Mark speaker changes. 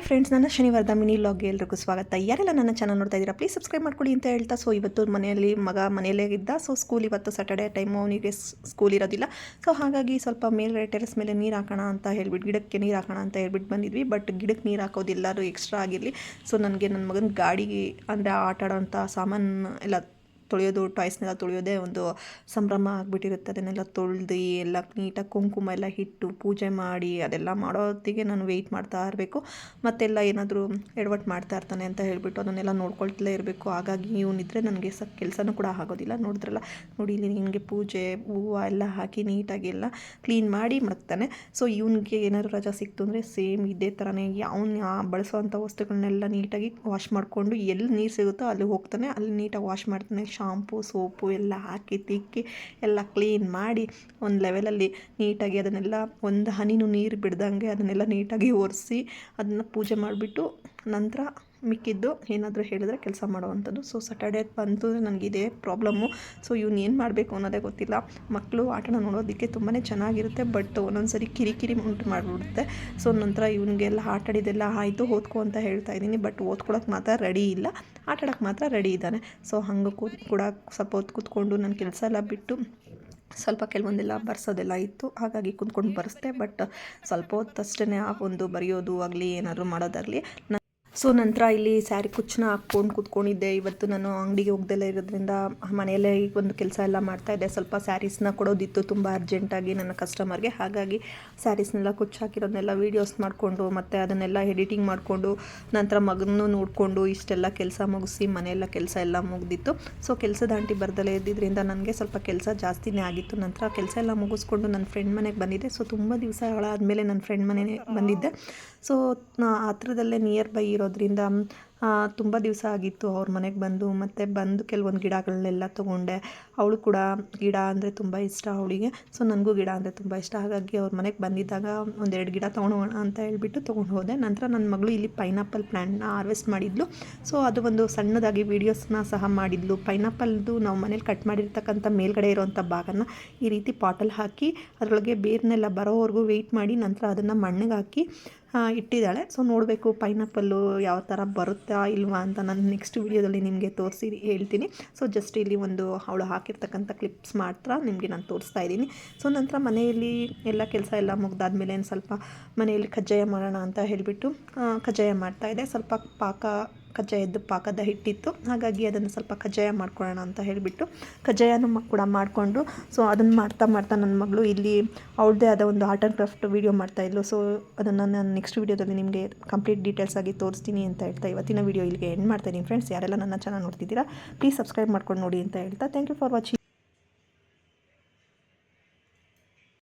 Speaker 1: Friends, ನನ್ನ ಶನಿವಾರದ mini ವ್ಲಾಗ್ಗೆ ಎಲ್ರಿಗೂ ಸ್ವಾಗತ. ಯಾರೆಲ್ಲ ನನ್ನ ಚಾನಲ್ ನೋಡ್ತಾ ಇದ್ದೀರಾ ಪ್ಲೀಸ್ ಸಬ್ಸ್ಕ್ರೈಬ್ ಮಾಡ್ಕೊಳ್ಳಿ ಅಂತ ಹೇಳ್ತಾ, ಸೊ ಇವತ್ತು ಮನೆಯಲ್ಲಿ ಮನೆಯಲ್ಲೇ ಇದ್ದ. ಸೊ ಸ್ಕೂಲ್ ಇವತ್ತು ಸ್ಯಾಟರ್ಡೇ ಟೈಮು, ಅವನಿಗೆ ಸ್ಕೂಲ್ ಇರೋದಿಲ್ಲ. ಸೊ ಹಾಗಾಗಿ ಸ್ವಲ್ಪ ಮೇಲೆ ಟೆರೆಸ್ ಮೇಲೆ ನೀರು ಹಾಕೋಣ ಅಂತ ಹೇಳ್ಬಿಟ್ಟು, ಗಿಡಕ್ಕೆ ನೀರು ಹಾಕೋಣ ಅಂತ ಹೇಳ್ಬಿಟ್ಟು ಬಂದಿದ್ವಿ. ಬಟ್ ಗಿಡಕ್ಕೆ ನೀರು ಹಾಕೋದಿಲ್ಲರೂ ಎಕ್ಸ್ಟ್ರಾ ಆಗಿರಲಿ. ಸೊ ನನಗೆ ನನ್ನ ಮಗನ ಗಾಡಿಗೆ ಅಂದರೆ ಆಟ ಆಡೋಂಥ ಸಾಮಾನು ಎಲ್ಲ ತೊಳೆಯೋದು, ಟಾಯ್ಸ್ನೆಲ್ಲ ತೊಳೆಯೋದೇ ಒಂದು ಸಂಭ್ರಮ ಆಗಿಬಿಟ್ಟಿರುತ್ತೆ. ಅದನ್ನೆಲ್ಲ ತೊಳೆದು ಎಲ್ಲ ನೀಟಾಗಿ ಕುಂಕುಮ ಎಲ್ಲ ಇಟ್ಟು ಪೂಜೆ ಮಾಡಿ ಅದೆಲ್ಲ ಮಾಡೋ ಹೊತ್ತಿಗೆ ನಾನು ವೆಯ್ಟ್ ಮಾಡ್ತಾ ಇರಬೇಕು. ಮತ್ತೆಲ್ಲ ಏನಾದರೂ ಎಡವಟ್ಟು ಮಾಡ್ತಾ ಇರ್ತಾನೆ ಅಂತ ಹೇಳಿಬಿಟ್ಟು ಅದನ್ನೆಲ್ಲ ನೋಡ್ಕೊಳ್ತಲೇ ಇರಬೇಕು. ಹಾಗಾಗಿ ಇವನಿದ್ರೆ ನನಗೆ ಕೆಲಸನೂ ಕೂಡ ಆಗೋದಿಲ್ಲ. ನೋಡಿದ್ರಲ್ಲ, ನೋಡಿ ಇಲ್ಲಿ ನಿಮಗೆ ಪೂಜೆ ಹೂವು ಎಲ್ಲ ಹಾಕಿ ನೀಟಾಗಿ ಎಲ್ಲ ಕ್ಲೀನ್ ಮಾಡಿ ಮಡಗ್ತಾನೆ. ಸೊ ಇವನಿಗೆ ಏನಾದರೂ ರಜಾ ಸಿಕ್ತು ಅಂದರೆ ಸೇಮ್ ಇದೇ ಥರನೇ ಅವನು ಬಳಸೋವಂಥ ವಸ್ತುಗಳನ್ನೆಲ್ಲ ನೀಟಾಗಿ ವಾಶ್ ಮಾಡಿಕೊಂಡು ಎಲ್ಲಿ ನೀರು ಸಿಗುತ್ತೋ ಅಲ್ಲಿ ಹೋಗ್ತಾನೆ, ಅಲ್ಲಿ ನೀಟಾಗಿ ವಾಶ್ ಮಾಡ್ತಾನೆ. ಶಾಂಪು ಸೋಪು ಎಲ್ಲ ಹಾಕಿ ತಿಕ್ಕಿ ಎಲ್ಲ ಕ್ಲೀನ್ ಮಾಡಿ ಒಂದು ಲೆವೆಲಲ್ಲಿ ನೀಟಾಗಿ ಅದನ್ನೆಲ್ಲ ಒಂದು ಹನಿನೂ ನೀರು ಬಿಡ್ದಂಗೆ ಅದನ್ನೆಲ್ಲ ನೀಟಾಗಿ ಒರೆಸಿ ಅದನ್ನು ಪೂಜೆ ಮಾಡಿಬಿಟ್ಟು ನಂತರ ಮಿಕ್ಕಿದ್ದು ಏನಾದರೂ ಹೇಳಿದ್ರೆ ಕೆಲಸ ಮಾಡೋವಂಥದ್ದು. ಸೊ ಸ್ಯಾಟರ್ಡೇ ಬಂತು ನನಗಿದೇ ಪ್ರಾಬ್ಲಮ್ಮು. ಸೊ ಇವ್ನು ಏನು ಮಾಡಬೇಕು ಅನ್ನೋದೇ ಗೊತ್ತಿಲ್ಲ. ಮಕ್ಕಳು ಆಟನ ನೋಡೋದಕ್ಕೆ ತುಂಬಾ ಚೆನ್ನಾಗಿರುತ್ತೆ, ಬಟ್ ಒಂದೊಂದು ಸರಿ ಕಿರಿಕಿರಿ ಉಂಟು ಮಾಡಿಬಿಡುತ್ತೆ. ಸೊ ನಂತರ ಇವನಿಗೆಲ್ಲ ಆಟ ಆಡಿದೆಲ್ಲ ಆಯಿತು, ಓದ್ಕೊ ಅಂತ ಹೇಳ್ತಾ ಇದ್ದೀನಿ. ಬಟ್ ಓದ್ಕೊಳಕ್ಕೆ ಮಾತ್ರ ರೆಡಿ ಇಲ್ಲ, ಆಟ ಆಡೋಕ್ಕೆ ಮಾತ್ರ ರೆಡಿ ಇದ್ದಾನೆ. ಸೊ ಹಂಗೆ ಕೂಡ ಸ್ವಲ್ಪ ಹೊತ್ತು ಕೂತ್ಕೊಂಡು ನನ್ನ ಕೆಲಸ ಎಲ್ಲ ಬಿಟ್ಟು ಸ್ವಲ್ಪ ಕೆಲವೊಂದೆಲ್ಲ ಬರ್ಸೋದೆಲ್ಲ ಇತ್ತು, ಹಾಗಾಗಿ ಕುಂತ್ಕೊಂಡು ಬರೆಸ್ದೆ. ಬಟ್ ಸ್ವಲ್ಪ ಹೊತ್ತಷ್ಟೇ ಆ ಒಂದು ಬರೆಯೋದು ಆಗಲಿ ಏನಾದರೂ ಮಾಡೋದಾಗಲಿ. ಸೊ ನಂತರ ಇಲ್ಲಿ ಸ್ಯಾರಿ ಕುಚ್ಚನ್ನ ಹಾಕ್ಕೊಂಡು ಕೂತ್ಕೊಂಡಿದ್ದೆ. ಇವತ್ತು ನಾನು ಅಂಗಡಿಗೆ ಹೋಗ್ದೆಲ್ಲ ಇರೋದ್ರಿಂದ ಮನೆಯಲ್ಲೇ ಈಗ ಒಂದು ಕೆಲಸ ಎಲ್ಲ ಮಾಡ್ತಾಯಿದ್ದೆ. ಸ್ವಲ್ಪ ಸ್ಯಾರೀಸ್ನ ಕೊಡೋದಿತ್ತು ತುಂಬ ಅರ್ಜೆಂಟಾಗಿ ನನ್ನ ಕಸ್ಟಮರ್ಗೆ. ಹಾಗಾಗಿ ಸ್ಯಾರೀಸ್ನೆಲ್ಲ ಕುಚ್ಚು ಹಾಕಿರೋದನ್ನೆಲ್ಲ ವೀಡಿಯೋಸ್ ಮಾಡಿಕೊಂಡು ಮತ್ತು ಅದನ್ನೆಲ್ಲ ಎಡಿಟಿಂಗ್ ಮಾಡಿಕೊಂಡು ನಂತರ ಮಗನೂ ನೋಡಿಕೊಂಡು ಇಷ್ಟೆಲ್ಲ ಕೆಲಸ ಮುಗಿಸಿ ಮನೆಯೆಲ್ಲ ಕೆಲಸ ಎಲ್ಲ ಮುಗ್ದಿತ್ತು. ಸೊ ಕೆಲಸದ ಆಂಟಿ ಬರ್ದಲೇ ಇದ್ದಿದ್ದರಿಂದ ನನಗೆ ಸ್ವಲ್ಪ ಕೆಲಸ ಜಾಸ್ತಿನೇ ಆಗಿತ್ತು. ನಂತರ ಕೆಲಸ ಎಲ್ಲ ಮುಗಿಸ್ಕೊಂಡು ನನ್ನ ಫ್ರೆಂಡ್ ಮನೆಗೆ ಬಂದಿದ್ದೆ. ಸೊ ತುಂಬ ದಿವಸಗಳಾದಮೇಲೆ ನನ್ನ ಫ್ರೆಂಡ್ ಮನೆಗೆ ಬಂದಿದ್ದೆ. ಸೊ ಹತ್ರದಲ್ಲೇ ನಿಯರ್ ಬೈ ಇರೋದ್ರಿಂದ ತುಂಬ ದಿವಸ ಆಗಿತ್ತು ಅವ್ರ ಮನೆಗೆ ಬಂದು. ಮತ್ತು ಕೆಲವೊಂದು ಗಿಡಗಳನ್ನೆಲ್ಲ ತೊಗೊಂಡೆ. ಅವಳು ಕೂಡ ಗಿಡ ಅಂದರೆ ತುಂಬ ಇಷ್ಟ ಅವಳಿಗೆ. ಸೊ ನನಗೂ ಗಿಡ ಅಂದರೆ ತುಂಬ ಇಷ್ಟ. ಹಾಗಾಗಿ ಅವ್ರ ಮನೆಗೆ ಬಂದಿದ್ದಾಗ ಒಂದೆರಡು ಗಿಡ ತೊಗೊಂಡೋಗೋಣ ಅಂತ ಹೇಳ್ಬಿಟ್ಟು ತೊಗೊಂಡು ಹೋದೆ. ನಂತರ ನನ್ನ ಮಗಳು ಇಲ್ಲಿ ಪೈನಾಪಲ್ ಪ್ಲ್ಯಾಂಟ್ನ ಹಾರ್ವೆಸ್ಟ್ ಮಾಡಿದ್ಲು. ಸೊ ಅದು ಒಂದು ಸಣ್ಣದಾಗಿ ವೀಡಿಯೋಸ್ನ ಸಹ ಮಾಡಿದ್ಲು. ಪೈನಾಪಲ್ದು ನಾವು ಮನೇಲಿ ಕಟ್ ಮಾಡಿರ್ತಕ್ಕಂಥ ಮೇಲ್ಗಡೆ ಇರೋವಂಥ ಭಾಗನ ಈ ರೀತಿ ಪಾಟಲ್ಲಿ ಹಾಕಿ ಅದರೊಳಗೆ ಬೇರ್ನೆಲ್ಲ ಬರೋವರೆಗೂ ವೆಯ್ಟ್ ಮಾಡಿ ನಂತರ ಅದನ್ನು ಮಣ್ಣಿಗೆ ಹಾಕಿ ಇಟ್ಟಿದ್ದಾಳೆ. ಸೊ ನೋಡಬೇಕು ಪೈನಾಪಲ್ಲು ಯಾವ ಥರ ಬರುತ್ತಾ ಇಲ್ವಾ ಅಂತ ನಾನು ನೆಕ್ಸ್ಟ್ ವೀಡಿಯೋದಲ್ಲಿ ನಿಮಗೆ ತೋರಿಸಿ ಹೇಳ್ತೀನಿ. ಸೊ ಜಸ್ಟ್ ಇಲ್ಲಿ ಒಂದು ಅವಳು ಹಾಕಿರ್ತಕ್ಕಂಥ ಕ್ಲಿಪ್ಸ್ ಮಾತ್ರ ನಿಮಗೆ ನಾನು ತೋರಿಸ್ತಾ ಇದ್ದೀನಿ. ಸೊ ನಂತರ ಮನೆಯಲ್ಲಿ ಎಲ್ಲ ಕೆಲಸ ಎಲ್ಲ ಮುಗ್ದಾದ್ಮೇಲೆ ಸ್ವಲ್ಪ ಮನೆಯಲ್ಲಿ ಕಜ್ಜಾಯ ಮಾಡೋಣ ಅಂತ ಹೇಳಿಬಿಟ್ಟು ಕಜ್ಜಾಯ ಮಾಡ್ತಾಯಿದ್ದೆ. ಸ್ವಲ್ಪ ಕಜ್ಜಾಯದ್ದು ಪಾಕದ ಹಿಟ್ಟಿತ್ತು, ಹಾಗಾಗಿ ಅದನ್ನು ಸ್ವಲ್ಪ ಕಜ್ಜಾಯ ಮಾಡ್ಕೊಳ್ಳೋಣ ಅಂತ ಹೇಳಿಬಿಟ್ಟು ಕಜ್ಜಾಯನೂ ಕೂಡ ಮಾಡಿಕೊಂಡು ಸೊ ಅದನ್ನು ಮಾಡ್ತಾ ನನ್ನ ಮಗಳು ಇಲ್ಲಿ ಅವಳದೇ ಆದ ಒಂದು ಆರ್ಟ್ ಆ್ಯಂಡ್ ಕ್ರಾಫ್ಟ್ ವೀಡಿಯೋ ಮಾಡ್ತಾಯಿದ್ಲು. ಸೊ ಅದನ್ನು ನಾನು ನೆಕ್ಸ್ಟ್ ವೀಡಿಯೋದಲ್ಲಿ ನಿಮಗೆ ಕಂಪ್ಲೀಟ್ ಡೀಟೇಲ್ಸ್ ಆಗಿ ತೋರಿಸ್ತೀನಿ ಅಂತ ಹೇಳ್ತಾ ಇವತ್ತಿನ ವೀಡಿಯೋ ಇಲ್ಲಿಗೆ ಎಂಡ್ ಮಾಡ್ತಾಯಿದ್ದೀನಿ. ಫ್ರೆಂಡ್ಸ್, ಯಾರೆಲ್ಲ ನನ್ನ ಚಾನಲ್ ನೋಡ್ತಿದ್ದೀರಾ ಪ್ಲೀಸ್ ಸಬ್ಸ್ಕ್ರೈಬ್ ಮಾಡ್ಕೊಂಡು ನೋಡಿ ಅಂತ ಹೇಳ್ತಾ ಥ್ಯಾಂಕ್ ಯು ಫಾರ್ ವಾಚಿಂಗ್.